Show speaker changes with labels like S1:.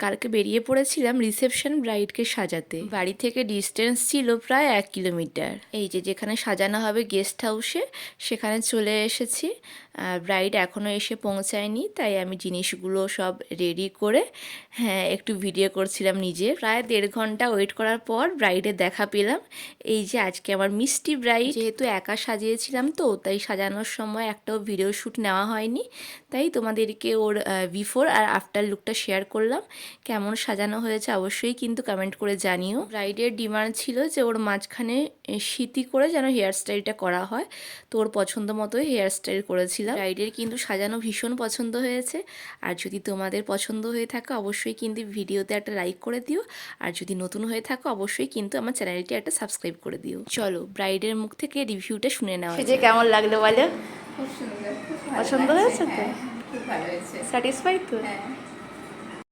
S1: কালকে বেরিয়ে পড়েছিলাম রিসেপশন ব্রাইডকে সাজাতে। বাড়ি থেকে ডিস্টেন্স ছিল প্রায় 1 কিলোমিটার। এই যে যেখানে সাজানো হবে গেস্ট হাউসে, সেখানে চলে এসেছি। ব্রাইড এখনও এসে পৌঁছায়নি, তাই আমি জিনিসগুলো সব রেডি করে একটু ভিডিও করছিলাম নিজে। প্রায় 1.5 ঘন্টা ওয়েট করার পর ব্রাইডের দেখা পেলাম। এই যে আজকে আমার মিষ্টি ব্রাইড। যেহেতু একা সাজিয়েছিলাম তো, তাই সাজানোর সময় একটাও ভিডিও শ্যুট নেওয়া হয়নি, তাই তোমাদেরকে ওর বিফোর আর আফটার লুকটা শেয়ার করলাম। কেমন সাজানো হয়েছে অবশ্যই কিন্তু কমেন্ট করে জানিও। ব্রাইডের ডিমান্ড ছিল যে ওর মাঝখানে সিঁথি করে যেন হেয়ার স্টাইলটা করা হয়, তো ওর পছন্দ মতোই হেয়ার স্টাইল করেছিলাম। ব্রাইডের কিন্তু সাজানো ভীষণ পছন্দ হয়েছে। আর যদি তোমাদের পছন্দ হয়ে থাকে অবশ্যই কিন্তু ভিডিওতে একটা লাইক করে দিও। আর যদি নতুন হয়ে থাকো অবশ্যই কিন্তু আমার চ্যানেলটি একটা সাবস্ক্রাইব করে দিও। চলো ব্রাইডের মুখ থেকে রিভিউটা শুনে নেওয়া। যে কেমন লাগলো বলো?
S2: খুব সুন্দর, খুব ভালো
S1: পছন্দ
S2: লাগছে।
S1: হয়েছে তো?
S2: হ্যাঁ, খুব ভালো হয়েছে।
S1: স্যাটিসফাইড তো?
S2: হ্যাঁ।